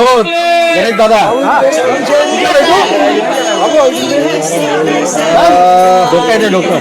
बहुत गणेश दादा doctor doctor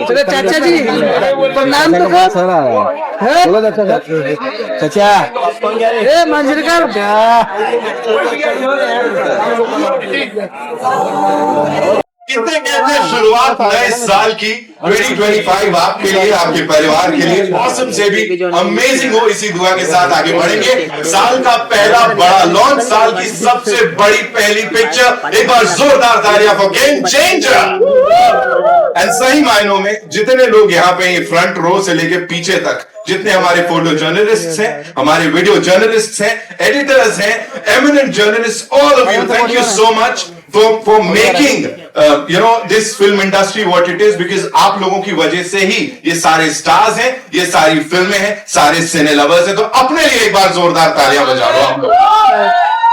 चलो चाचा जी प्रणाम तो बोलो चाचा मंजरकर कितने कहते हैं शुरुआत नए साल की 2025 आपके लिए आपके परिवार के लिए मौसम से भी अमेजिंग हो, इसी दुआ के साथ आगे बढ़ेंगे। साल का पहला बड़ा लॉन्च, साल की सबसे बड़ी पहली पिक्चर, एक बार जोरदार तालियां फॉर गेम चेंजर। एंड सही मायनों में जितने लोग यहाँ पे फ्रंट रो से लेके पीछे तक जितने हमारे फोटो जर्नलिस्ट हैं, हमारे वीडियो जर्नलिस्ट हैं, एडिटर्स हैं, eminent journalist, all of you, thank you so much for making this film industry what it is, because आप लोगों की वजह से ही ये सारे स्टार्स हैं, ये सारी फिल्में हैं, सारे सिने लवर्स हैं। तो अपने लिए एक बार जोरदार तालियां बजा लो आप लोग।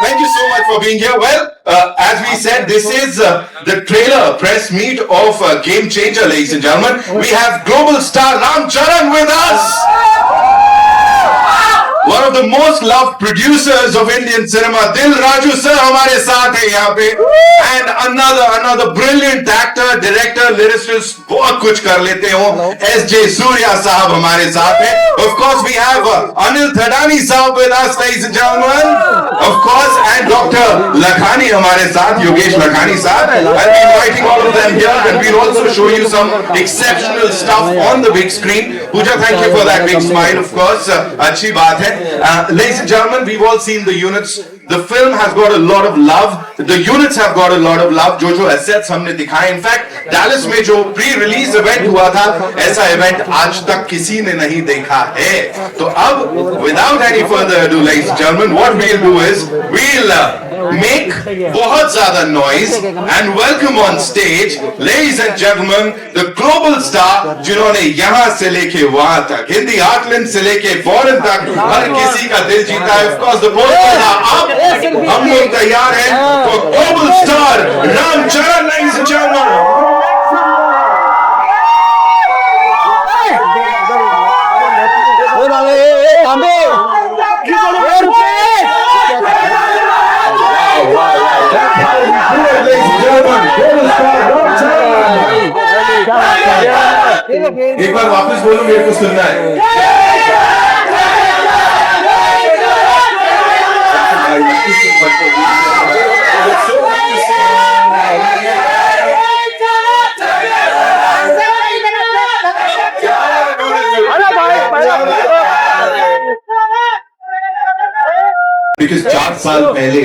Thank you so much for being here. Well, as we said, this is the trailer press meet of Game Changer, ladies and gentlemen. We have global star Ram Charan with us. One of the most loved producers of Indian cinema, Dil Raju sir हमारे साथ है यहाँ पे, and another brilliant actor, director, lyricist, बहुत कुछ कर लेते हो, S.J. Surya साहब हमारे साथ है. Of course we have Anil Thadani साहब with us, ladies and gentlemen. Of course, and Dr. Lakhani हमारे साथ, Yogesh Lakhani साहब. I'll be inviting all of them here, and we'll also show you some exceptional stuff on the big screen. Pooja, thank you for that big smile, of course. अच्छी बात है. Ladies and gentlemen, we've all seen the units. The film has got a lot of love. The units have got a lot of love. जो assets हमने दिखाए. In fact, Dallas में जो pre-release event हुआ था, ऐसा event आज तक किसी ने नहीं देखा है. तो अब, without any further ado, ladies and gentlemen, what we'll do is we'll make बहुत ज़्यादा noise and welcome on stage, ladies and gentlemen, the global star जिन्होंने यहाँ से लेके वहाँ तक, हिंदी heartland से लेके foreign तक, हर किसी का दिल जीता है. Of course, the posters are up. हम लोग तैयार हैं for global star Ram Charan, ladies and gentlemen. एक बार वापस बोलो, मेरे को सुनना है. Because 4 साल पहले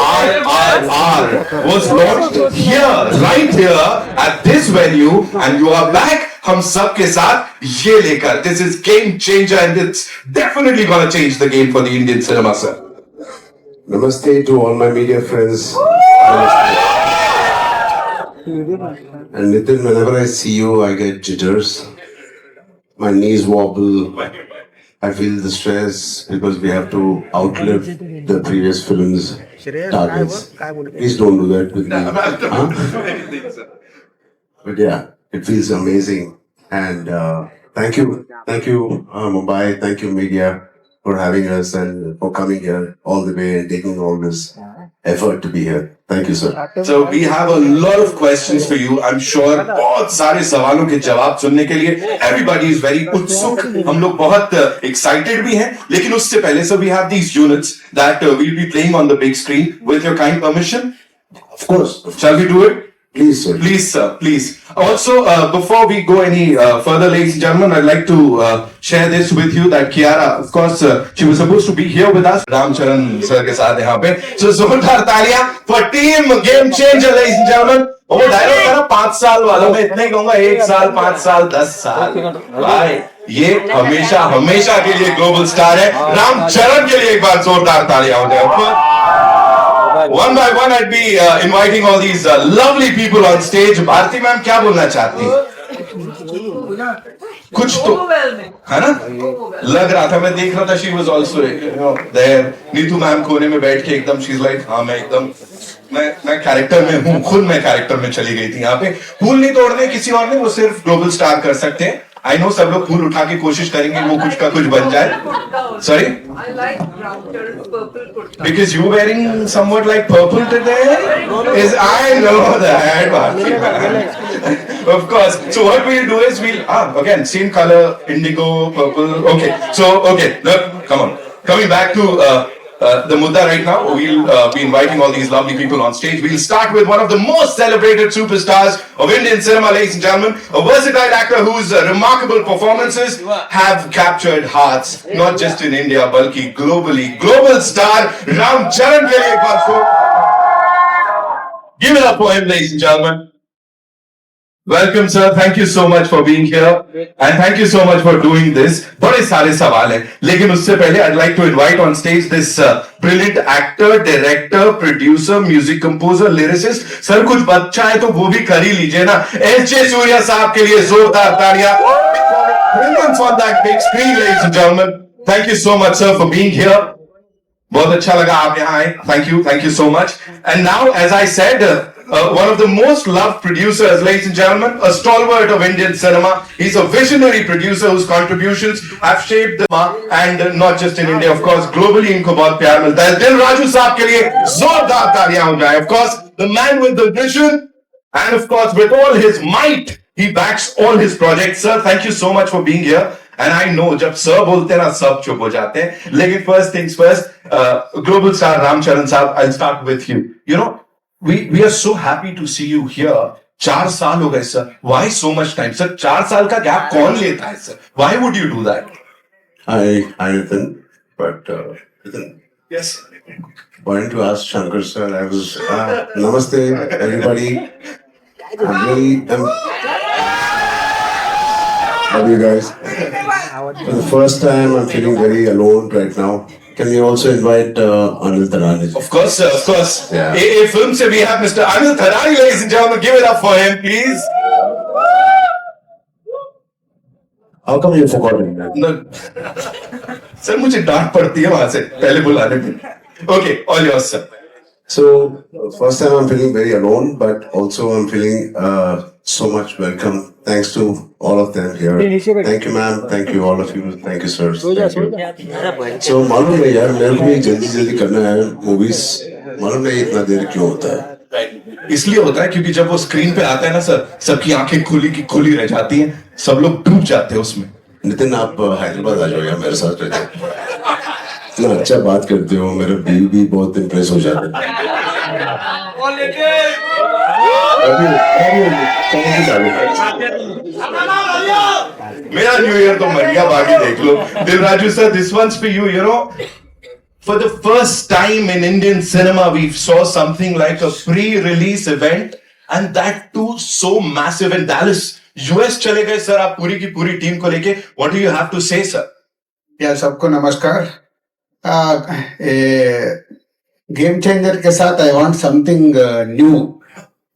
RRR was launched here, right here at this venue, and you are back. हम सब के साथ ये लेकर. This is Game Changer, and it's definitely gonna change the game for the Indian cinema, sir. Namaste to all my media friends. And Nitin, whenever I see you, I get jitters. My knees wobble. I feel the stress because we have to outlive the previous film's targets. Please don't do that with me. Huh? But yeah, it feels amazing. And thank you, Mumbai. Thank you, media, for having us and for coming here all the way and taking all this effort to be here. Thank you, sir. So we have a lot of questions for you. I'm sure बहुत सारे सवालों के जवाब सुनने के लिए everybody is very उत्सुक. हम लोग बहुत excited भी हैं. लेकिन उससे पहले, so we have these units that we'll be playing on the big screen. With your kind permission, Of course. shall we do it? Please, sir. Please, sir, please. Also, before we go any further, ladies and gentlemen, I'd like to share this with you that Kiara, of course, she was supposed to be here with us. Ram Charan sir के साथ यहाँ पे. So जोरदार तालियां for team Game Changer, ladies and gentlemen. और वो dialogue था ना 5 साल वाला, मैं इतना ही कहूंगा 1 साल 5 साल 10 साल भाई, ये हमेशा हमेशा के लिए ग्लोबल स्टार है। रामचरण के लिए एक बार जोरदार तालियां हो जाए। One by one, I'd be inviting all these lovely people on stage. Bharti ma'am क्या बोलना चाहती हैं? कुछ तो है ना, लग रहा था, मैं देख रहा था, she was also there. Neetu ma'am कोने में बैठ के एकदम शी इज लाइक, हाँ मैं एकदम मैं कैरेक्टर में हूँ, खुद मैं कैरेक्टर में चली गई थी। यहाँ पे फूल नहीं तोड़ने किसी और ने, वो सिर्फ ग्लोबल स्टार कर सकते हैं। आई नो सब लोग फूल उठा के कोशिश करेंगे वो कुछ का कुछ बन जाए। Sorry, because you wearing somewhat like purple today is, I know that of course. So what we'll do is we'll again same color, indigo, purple. Okay, so okay, look, come on, coming back to the mudda right now. We'll be inviting all these lovely people on stage. We'll start with one of the most celebrated superstars of Indian cinema, ladies and gentlemen, a versatile actor whose remarkable performances have captured hearts, not just in India, balki globally. Global star Ram Charan ke liye ek baar so give it up for him, ladies and gentlemen. Welcome sir, thank you so much for being here and thank you so much for doing this. बड़े सारे सवाल हैं, लेकिन उससे पहले I'd like to invite on stage this brilliant actor, director, producer, music composer, lyricist. Sir कुछ बच्चा है तो वो भी कर ही लीजिए ना। S.J. सूर्या साहब के लिए जोरदार तालियां on that big screen, ladies and gentlemen. Thank you so much sir for being here. बहुत अच्छा लगा आप यहाँ आए. Thank you so much. And now, as I said, one of the most loved producers, ladies and gentlemen, a stalwart of Indian cinema. He's a visionary producer whose contributions have shaped the mark, and not just in India, of course, globally इनको बहुत प्यार मिलता है. दिल राजू साहब के लिए जोरदार तालियां हो जाए. Of course, the man with the vision, and of course, with all his might, he backs all his projects. Sir, thank you so much for being here. And I know जब sir बोलते हैं ना सब चुप हो जाते हैं. लेकिन first things first, global star Ram Charan साहब, I'll start with you. You know, we are so happy to see you here. 4 साल हो गए sir. Why so much time sir? 4 साल का gap कौन लेता है sir? Why would you do that? I Nathan, but Nathan. Yes. Why didn't you ask Shankar sir? I was Namaste everybody. Love you guys. For the first time, I'm feeling very alone right now. Can you also invite Anil Tarani? Of course, sir. Of course. Yeah. A film se we have Mr. Anil Tarani, ladies and gentlemen. Give it up for him, please. How come you forgot him? No. Sir, मुझे डांट पड़ती है वहां से पहले बुलाने पे. Okay, all yours, sir. So, first time I'm feeling very alone, but also I'm feeling so much welcome. Thanks to all of them here. Thank you, ma'am. Thank you, all of you. Thank you, sir. Thank you. So, मालूम नहीं यार, मेरे को भी जल्दी करना है movies. मालूम नहीं इतना देर क्यों होता है? इसलिए होता है क्योंकि जब वो स्क्रीन पे आता है ना सर, सबकी आंखें खुली की खुली रह जाती हैं, सब लोग डूब जाते हैं उसमें. नितिन, आप हैदराबाद आ जाओ यार, मेरे साथ रहते. इतना अच्छा बात करते हो, मेरे बीवी भी बहुत इम्प्रेस हो जाते हैं. मेरा न्यू ईयर तो मर गया, बाकी देख लो. दिल Raju sir, this one's for you. You know, for the first time in Indian cinema, we saw something like a pre-release event, and that too so massive in Dallas. US चले गए sir आप पूरी की पूरी टीम को लेके. What do you have to say, sir? या सबको नमस्कार. गेम चेंजर के साथ आई वांट समथिंग न्यू.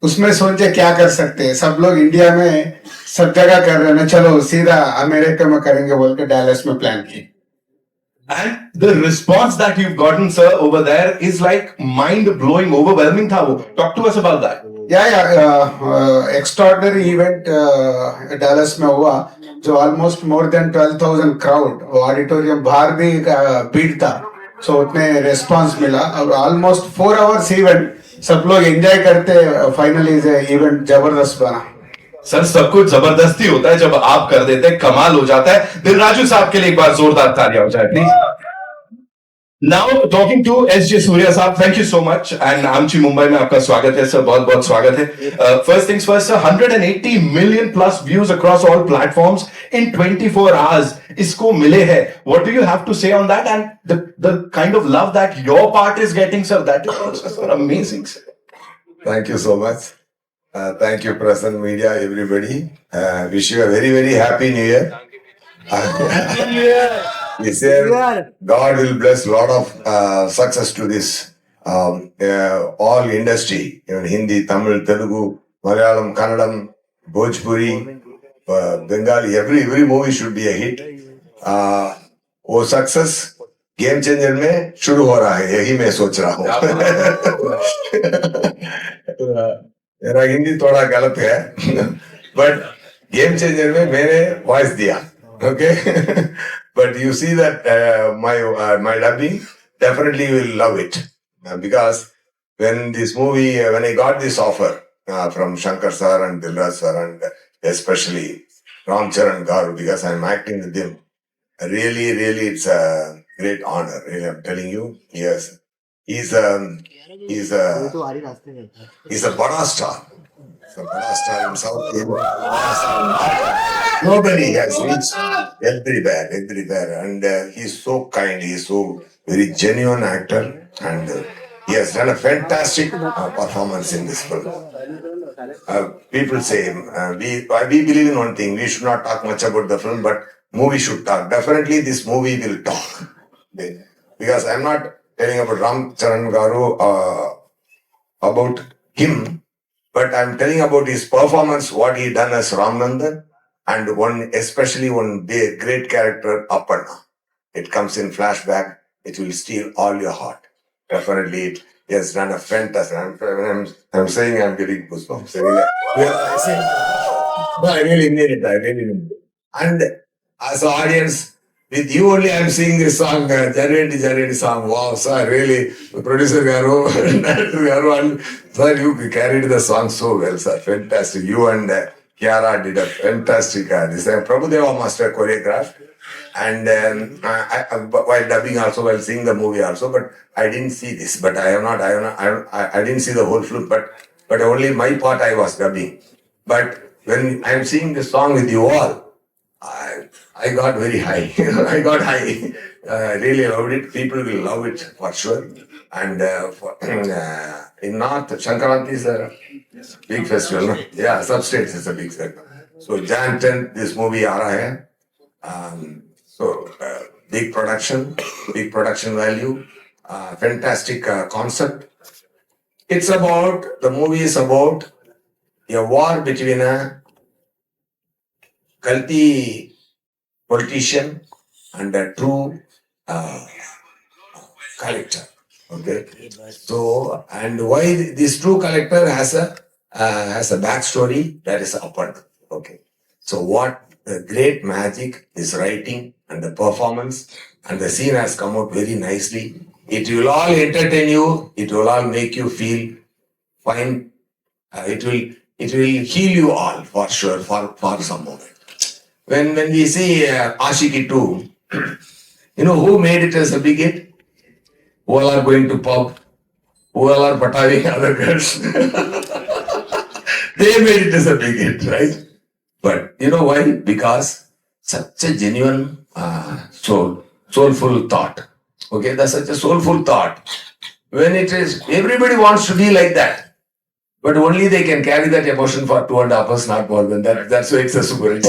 उसमें सोचे क्या कर सकते हैं. सब लोग इंडिया में सब जगह कर रहे हैं ना, चलो सीधा अमेरिका में करेंगे बोल के डैलस में प्लान की. And the response that you've gotten, sir, over there is like mind-blowing, overwhelming था वो. Talk to us about that. Extraordinary event Dallas में हुआ, जो almost more than 12,000 crowd, auditorium बाहर भी भीड़ था. सो उतने रेस्पॉन्स मिला और ऑलमोस्ट 4 आवर्स इवेंट. सब लोग एंजॉय करते. फाइनली इवेंट जबरदस्त बना. सर सब कुछ जबरदस्ती होता है, जब आप कर देते हैं कमाल हो जाता है. दिल राजू साहब के लिए एक बार जोरदार तालियां हो जाए please. Now talking to S.J. Surya साहब, thank you so much and आमची मुंबई में आपका स्वागत है सर, बहुत बहुत स्वागत है. First things first sir, 180 million plus views across all platforms in 24 hours इसको मिले हैं. What do you have to say on that, and the kind of love that your part is getting, sir? That is also sir amazing, sir. Thank you so much. Thank you, Prasanna Media, everybody. Wish you a very, very happy New Year. This year, God will bless a lot of success to this all industry, even Hindi, Tamil, Telugu, Malayalam, Kannadam, Bhojpuri, Bengali. Every movie should be a hit. वो success game changer में शुरू हो रहा है, यही मैं सोच रहा हूँ. मेरा हिंदी थोड़ा गलत है, बट गेम चेंजर में मैंने वॉइस दिया. Okay, but you see that my dubbing, definitely you will love it, because when I got this offer from Shankar sir and Dilraj sir and especially Ram Charan Garu, because I'm acting with him, really it's a great honor. Really, I'm telling you. Yes, he's a bada star. He's a bada star in South India. Nobody has reached everywhere, and he's so kind. He's so very genuine actor, and he has done a fantastic performance in this film. People say we believe in one thing: we should not talk much about the film, but movie should talk. Definitely, this movie will talk. Because I'm not telling about Ram Charan Garu about him, but I'm telling about his performance, what he done as Ramnandan, and especially one big, great character, Aparna. It comes in flashback. It will steal all your heart. Definitely, he has done a fantastic. I'm saying I'm getting goosebumps. No, I really mean it. And as an audience, with you only, I'm singing this song, Jaredi song. Wow, sir, really, producer Garu, director Garu, and sir, you carried the song so well, sir. Fantastic. You and Kiara did a fantastic this time. Prabhudeva Master choreographed, and while dubbing also, while seeing the movie also, but I didn't see this. But I didn't see the whole film, but only my part I was dubbing. But when I'm seeing this song with you all, I got very high. I got high. Really loved it. People will love it for sure. And in North, Shankaranti is a big festival. No? Yeah, substates is a big festival. So Jan 10th, this movie aa raha hai. Big production value, fantastic concept. The movie is about a war between a Kalti politician and a true collector. Okay. So, and why this true collector has a backstory, that is Aparna. Okay. So, what great magic is writing and the performance, and the scene has come out very nicely. It will all entertain you. It will all make you feel fine. It will heal you all for sure for some moment. When we see Ashiki 2, you know who made it as a big hit? Who all are going to pub? Who all are pataving other girls? They made it as a big hit, right? But you know why? Because such a genuine soulful thought. Okay, that's such a soulful thought. When it is, everybody wants to be like that. But only they can carry that emotion for 2.5 hours, not more than that. That's why it's a super hit.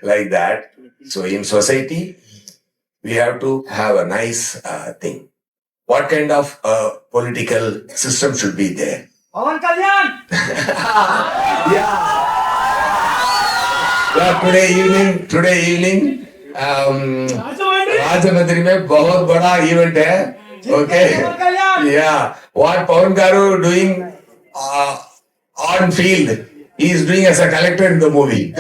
Like that. So in society, we have to have a nice thing. What kind of political system should be there? Pawan Kalyan! Yeah, today evening, Rajamandri में बहुत बड़ा event है. Okay. Yeah. What Pawan Garu doing on field, he is doing as a collector in the movie.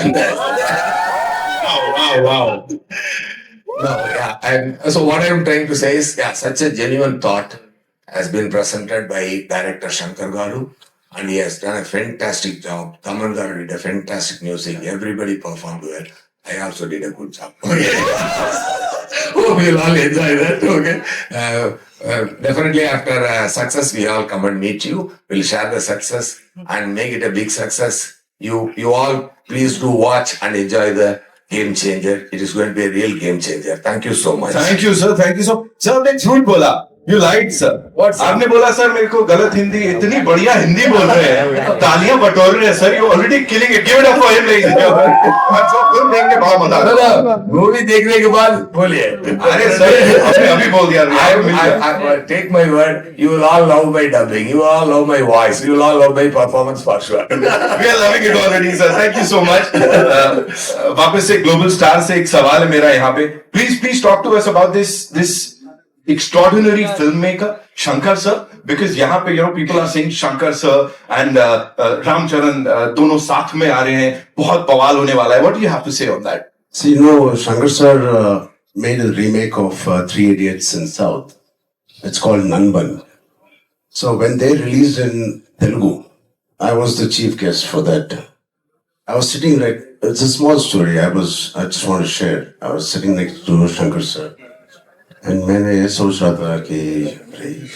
Wow. No, yeah. And so what I am trying to say is, such a genuine thought has been presented by director Shankar Garu, and he has done a fantastic job. Taman Garu did a fantastic music. Everybody performed well. I also did a good job. Hope you'll all enjoy that. Okay. Definitely after success, we all come and meet you. We'll share the success and make it a big success. You all please do watch and enjoy the Game Changer. It is going to be a real game changer. Thank you so much. Thank you, sir. Thank you so. Sir, ने झूठ बोला. You lied, sir. What, sir? आपने बोला sir मेरे को गलत हिंदी, इतनी बढ़िया हिंदी बोल रहे हैं, तालियां बटोर रहे हैं sir. You already killing it. Give it up for him, ladies and gentlemen. अच्छा, फिल्म देख के बहुत मजा आ रहा है. मूवी देखने के बाद बोलिए. अरे सर, आपने अभी बोल दिया. I take my word, you will all love my dubbing, you will all love my voice, you will all love my performance for sure. We are loving it already, sir. Thank you so much. वापस से global star से एक सवाल है मेरा यहाँ पे. Please talk to us about this extraordinary filmmaker Shankar sir, because यहाँ पे people are saying Shankar sir and Ramcharan दोनों साथ में आ रहे हैं, बहुत बवाल होने वाला है. What do you have to say on that? See, Shankar sir made a remake of Three Idiots in South. It's called Nanban. So when they released in Telugu, I was the chief guest for that. I was sitting it's a small story. I just want to share. I was sitting next to Shankar sir. And मैंने ये सोच रहा था कि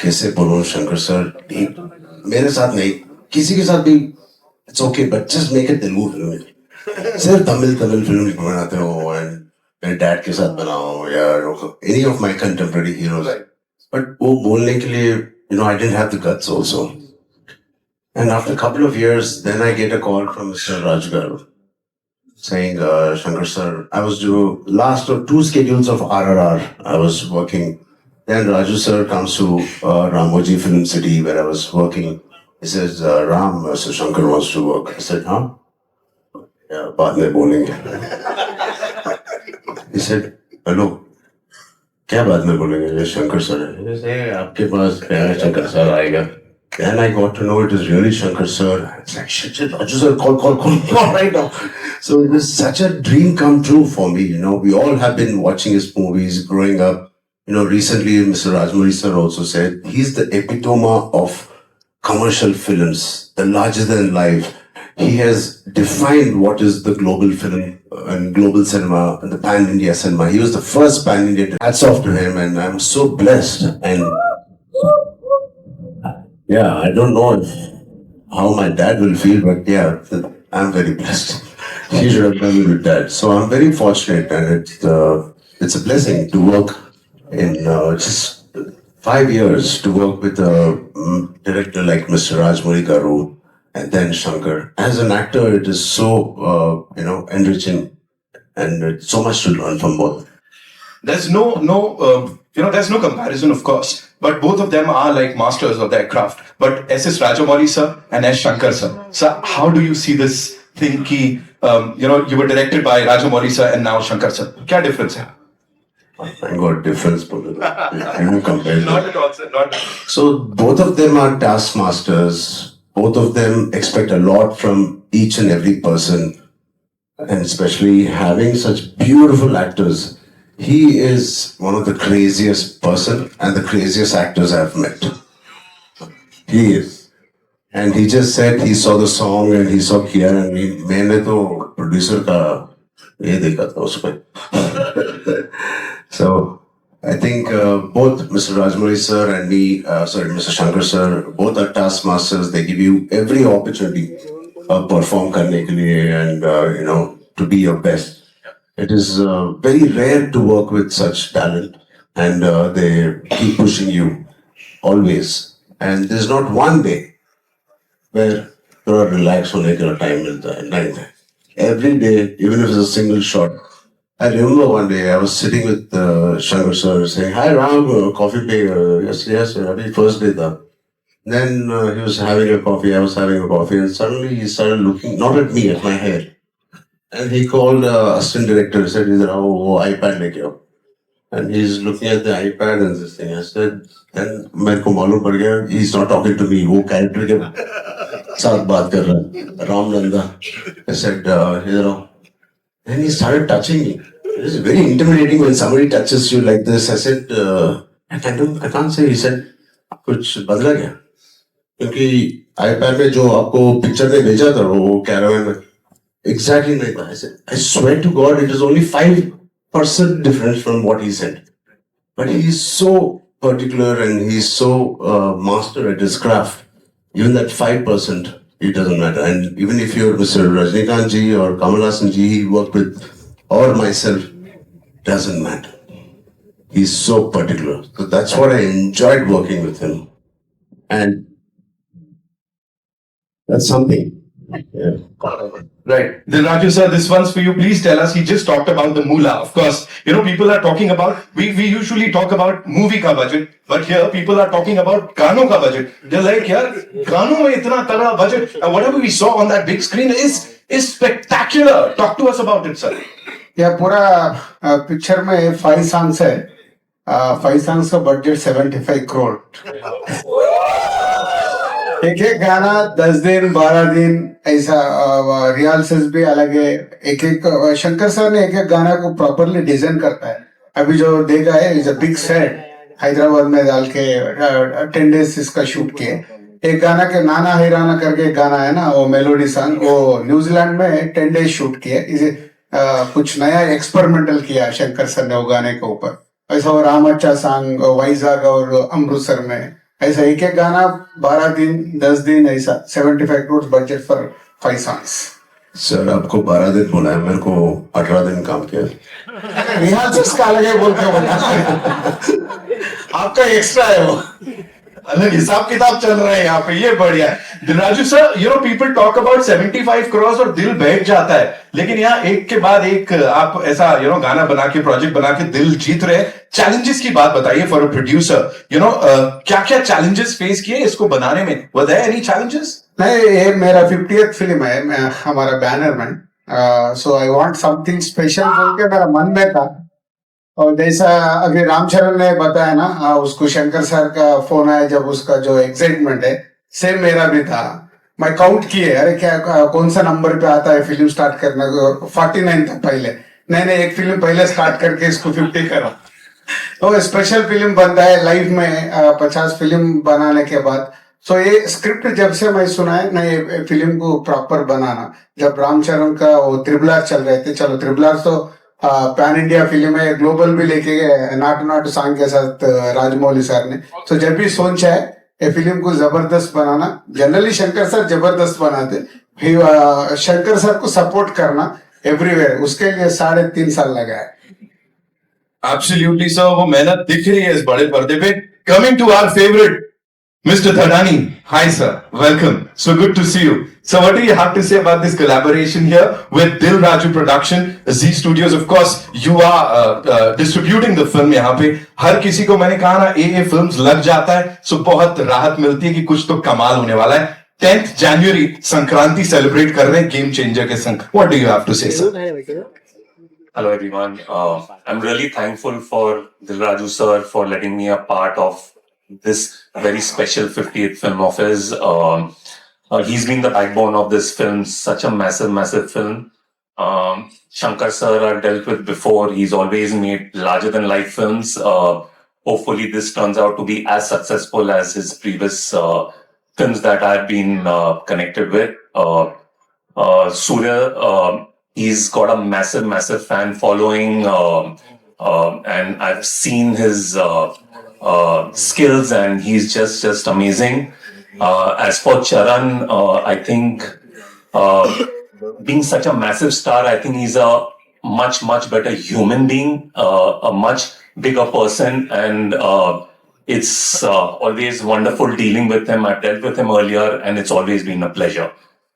कैसे बोलूं Shankar sir, मेरे साथ नहीं, किसी के साथ भी it's okay, but just make it Telugu film. सिर्फ तमिल फिल्म बनाते हो and मेरे डैड के साथ बनाओ या any of my contemporary heroes. But वो बोलने के लिए I didn't have the guts also. And after a couple of years, then I get a call from Mr. Raj Garu saying, Shankar sir, I was due last of 2 schedules of RRR. I was working. Then Raju sir comes to Ramoji Film City where I was working. He says, Ram, Sir Shankar wants to work. I said, huh? Yeah, बाद में बोलेंगे. He said, hello. क्या बाद में बोलेंगे? Shankar sir. He said, आपके पास क्या Shankar sir आएगा? Then I got to know it was really Shankar sir. It's like, shit, Raju sir, call right now. So it was such a dream come true for me. We all have been watching his movies growing up. Recently Mr. Rajmouli sir also said he's the epitome of commercial films, the larger than life. He has defined what is the global film and global cinema and the pan-India cinema. He was the first pan-India. Hats off to him, and I'm so blessed. And yeah, I don't know how my dad will feel, but yeah, I'm very blessed. He should have done it with that. So I'm very fortunate, and it's a blessing to work in just 5 years to work with a director like Mr. Rajmouli Garu and then Shankar. As an actor, it is so enriching, and it's so much to learn from both. There's there's no comparison, of course, but both of them are like masters of their craft. But S.S. Rajamouli sir and S. Shankar sir. So how do you see this thing ki, you were directed by Rajamouli sir and now Shankar sir? Kya difference hai? Thank God, difference. You compare. Not at all, sir. Not. So both of them are taskmasters. Both of them expect a lot from each and every person, and especially having such beautiful actors. He is one of the craziest person and the craziest actors I've met. He is. And he just said he saw the song and he saw Kiya, and मैंने तो producer का ये देखा था उसमें. So I think both Mr. Rajmouli sir and me, Mr. Shankar sir, both are taskmasters. They give you every opportunity perform करने के लिए and to be your best. It is very rare to work with such talent, and they keep pushing you always. And there's not one day where you are relaxed होने का time मिलता है. नहीं. Every day, even if it's a single shot. I remember one day I was sitting with Shankar sir saying, "Hi Ram, coffee pe?" Yes, abhi first day tha. Then he was having a coffee, I was having a coffee, and suddenly he started looking not at me, at my hair. And he called assistant director. He said, "Either wo iPad leke aao." And he's looking at the iPad and this thing. I said, then मेरे को मालूम पड़ गया he's not talking to me. वो character के साथ बात कर रहा है. Ram Nanda. I said, "Either aao." Then he started touching me. It is very intimidating when somebody touches you like this. I said, I can't say. He said, कुछ बदला क्या? क्योंकि iPad में जो आपको पिक्चर में भेजा था वो कैरावन में exactly नहीं था. I said, I swear to God, it is only 5% difference from what he said. But he is so particular and he is so master at his craft. Even that 5%, it doesn't matter. And even if you're Mr. Rajnikant ji or Kamal Hassan ji, he worked with, or myself, doesn't matter. He's so particular. So that's what I enjoyed working with him. And that's something. Yeah. Right. Then Raju sir, this one's for you. Please tell us. He just talked about the moolah. Of course, people are talking about, we usually talk about movie ka budget, but here people are talking about ganon ka budget. They're like, yaar, ganon mein itna tagda budget, and whatever we saw on that big screen is spectacular. Talk to us about it, sir. या पूरा picture में 5 songs है. 5 songs का budget 75 crore. एक एक गाना 10 दिन 12 दिन ऐसा, रिहर्सल्स भी अलग है. एक एक शंकर सर ने एक एक गाना को प्रॉपरली डिजाइन करता है. अभी जो देखा है is a big set, Hyderabad में डाल के 10 डेज इसका शूट किए. एक गाना के नाना हैराना करके एक गाना है ना, वो मेलोडी सॉन्ग, वो न्यूजीलैंड में 10 डेज शूट किए. इसे कुछ नया एक्सपेरिमेंटल किया शंकर सर ने वो गाने के ऊपर. ऐसा वो रामच्चा सॉन्ग वाइजाग और अमृतसर में, ऐसा एक एक गाना 12 दिन 10 दिन ऐसा. 75 crore budget for 5 songs. Sir आपको 12 दिन बोला है, मेरे को 18 दिन काम किया. रिहर्सल्स का अलग है बोल के बोला. आपका एक्स्ट्रा है वो. अलग हिसाब किताब चल रहा है यहाँ पे, ये बढ़िया है. Raju sir, people talk about 75 crore और दिल बैठ जाता है, लेकिन यहाँ एक के बाद एक आप ऐसा गाना बना के, प्रोजेक्ट बना के दिल जीत रहे. चैलेंजेस की बात बताइए फॉर अ प्रोड्यूसर. क्या क्या चैलेंजेस फेस किए इसको बनाने में? Were there any challenges? नहीं, ये मेरा 50th फिल्म है हमारा बैनर में. So I want something special बोल के मेरा मन में था. और जैसा अभी रामचरण ने बताया ना, उसको शंकर सर का फोन आया जब, उसका जो एक्साइटमेंट है सेम मेरा भी था. मैं काउंट किए, अरे क्या कौन सा नंबर पे आता है फिल्म स्टार्ट करने को. 49 था पहले. नहीं, एक फिल्म पहले स्टार्ट करके इसको 50 करो. तो स्पेशल फिल्म बनता है लाइफ में 50 फिल्म बनाने के बाद. सो ये स्क्रिप्ट जब से मैं सुना है ना, ये फिल्म को प्रॉपर बनाना, जब रामचरण का वो RRR चल रहे थे, चलो RRR तो पैन इंडिया फिल्म है, ग्लोबल भी लेके गए नाटू सॉन्ग के साथ राजमौली सर ने. तो जब भी सोचा है ये फिल्म को जबरदस्त बनाना, जनरली शंकर सर जबरदस्त बनाते, शंकर सर को सपोर्ट करना एवरीवेयर, उसके लिए 3.5 साल लगा है. एब्सोल्युटली सर, वो मेहनत दिख रही है इस बड़े पर्दे पे. Coming to our favourite Mr. Thadani. Hi sir, welcome. So good to see you. So what do you have to say about this collaboration here with Dil Raju Production, Z Studios? Of course, you are distributing the film यहाँ पे. हर किसी को मैंने कहा ना, ये films लग जाता है, so बहुत राहत मिलती है कि कुछ तो कमाल होने वाला है. 10th January संक्रांति सेलिब्रेट कर रहे हैं गेम चेंजर के संग. What do you have to say, sir? Hello everyone. I'm really thankful for Dil Raju sir for letting me a part of this very special 50th film of his. He's been the backbone of this film, such a massive film. Shankar sir I've dealt with before. He's always made larger than life films. Hopefully this turns out to be as successful as his previous films that I've been connected with. Surya, he's got a massive fan following, and I've seen his skills, and he's just amazing. As for Charan, I think being such a massive star, I think he's a much better human being, a much bigger person, and it's always wonderful dealing with him. I've dealt with him earlier, and it's always been a pleasure.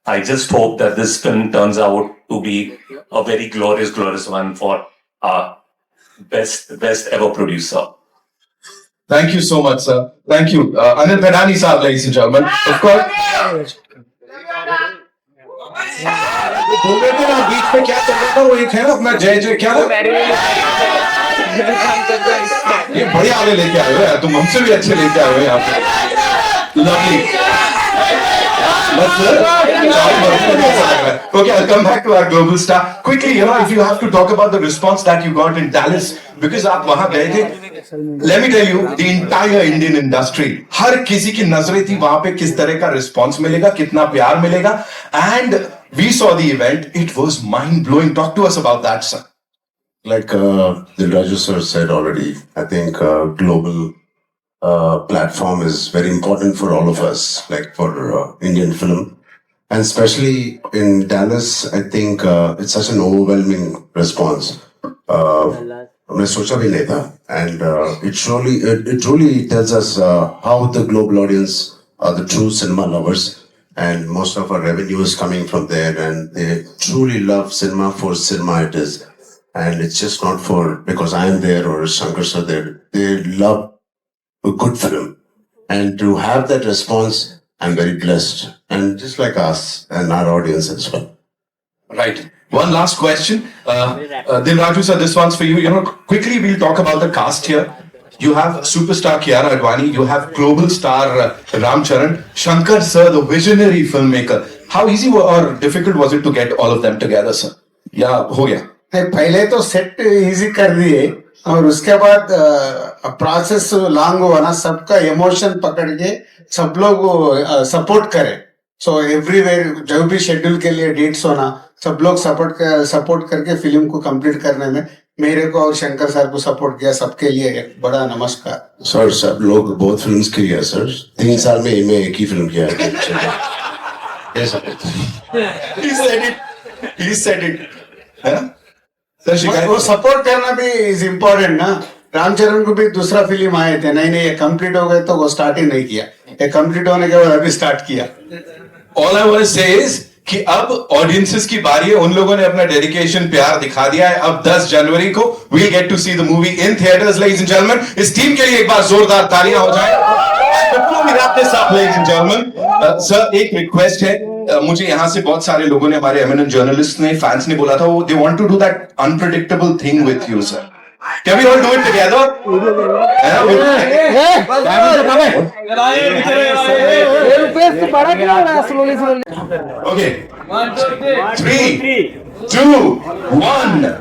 I just hope that this film turns out to be a very glorious one for our best ever producer. Thank you so much, sir. Thank you. Anil Thadani sir, ladies and gentlemen. Of course. बोल रहे थे ना बीच में क्या चल रहा था, वो एक है ना अपना जय क्या था? ये बढ़िया वाले लेके आए हो यार, तुम हमसे भी अच्छे लेके आए हो यहाँ पे. Lovely. Okay, I'll come back to our global star. Quickly, if you have to talk about the response that you got in Dallas, because आप वहाँ गए थे. Let me tell you, the entire Indian industry, हर किसी की नजरें थी वहाँ पे किस तरह का रिस्पॉन्स मिलेगा, कितना प्यार मिलेगा. And we saw the event, it was mind-blowing. Talk to us about that, sir. Like Dil Raju sir said already, I think global platform is very important for all of us, like for Indian film. And especially in Dallas, I think it's such an overwhelming response. हमने सोचा भी नहीं था. And it truly tells us how the global audience are the true cinema lovers, and most of our revenue is coming from there, and they truly love cinema for cinema it is. And it's just not for because I am there or Shankar sir there. They love a good film, and to have that response, I'm very blessed, and just like us and our audience as well. Right. One last question. Dil Raju sir, this one's for you. Quickly we'll talk about the cast here. You have superstar Kiara Advani. You have global star Ram Charan. Shankar sir, the visionary filmmaker. How easy or difficult was it to get all of them together, sir? Yeah, हो गया. पहले तो set easy कर दिए और उसके बाद process long हुआ ना, सबका इमोशन पकड़ के सब लोग सपोर्ट करें. सो एवरीवेयर जो भी शेड्यूल के लिए डेट्स होना, सब लोग सपोर्ट करके फिल्म को कंप्लीट करने में मेरे को और शंकर सर को सपोर्ट किया. सबके लिए एक बड़ा नमस्कार. सर सब लोग बहुत फिल्म्स किया सर. 3 साल में मैं एक ही फिल्म किया है. He said it. है ना? सर शिकायत वो सपोर्ट करना भी इज इम्पोर्टेंट ना. रामचरण को भी दूसरा फिल्म आए थे, नहीं ये कंप्लीट हो गए तो वो स्टार्ट ही नहीं किया. ये कंप्लीट होने के बाद अभी स्टार्ट किया. All I want to say is कि अब ऑडियंसेस की बारी है. उन लोगों ने अपना डेडिकेशन प्यार दिखा दिया है. अब 10 जनवरी को we'll get to see the movie in theaters, ladies and gentlemen. इस टीम के लिए एक बार जोरदार तालियां हो जाए. Before we wrap this up, ladies and gentlemen, sir एक रिक्वेस्ट है. मुझे यहाँ से बहुत सारे लोगों ने, हमारे एमिनेंट जर्नलिस्ट ने, फैंस ने बोला था वो they want to do that unpredictable thing with you, sir. Can we all do it together? Okay. 3, 2, 1.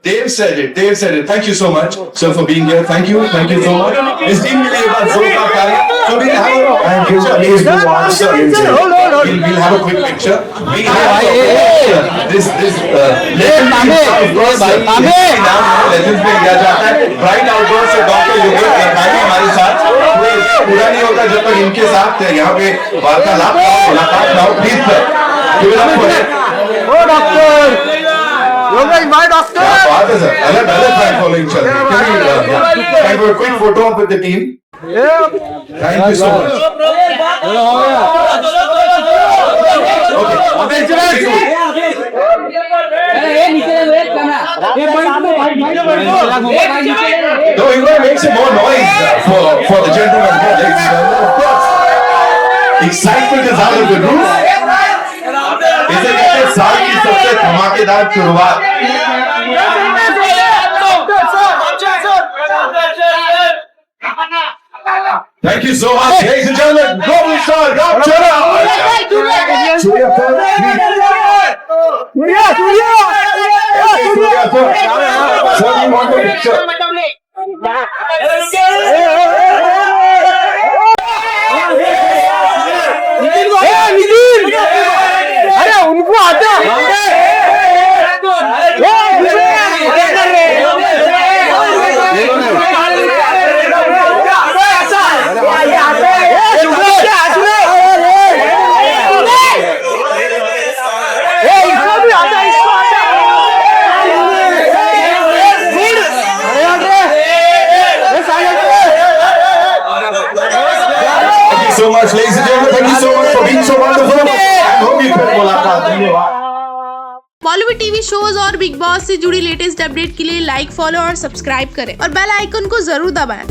Dave said it. Thank you so much, sir, for being here. Thank you so much. This team will have so we'll have we'll have a quick picture. We have this legends में लिया जाता है. Bright Outdoors से doctor Yogesh Lakhani हमारे साथ. पूरा नहीं होता जब तक इनके साथ यहाँ पे वार्तालाप मुलाकात ना हो. Please sir, give it up for it. ओ डॉक्टर योगेश भाई डॉक्टर. बात है सर. अलग फैन फॉलोइंग चल रही है. Can we have a quick photo with the team? Thank you so much. No, you gotta make some more noise for the gentleman here, ladies and gentlemen. Of course, excitement is out of the roof. इसे कहते हैं साल की सबसे धमाकेदार शुरुआत. Thank you so much, ladies and gentlemen. Global star Ram Charan. Sir, you want a picture? अरे उनको आता So much, ladies and gentlemen. Thank you so much for being so wonderful. I hope you फिर मुलाकात. धन्यवाद. Bollywood TV shows और big boss से जुड़ी latest update के लिए लाइक, फॉलो और सब्सक्राइब करें और बेल आइकन को जरूर दबाएं।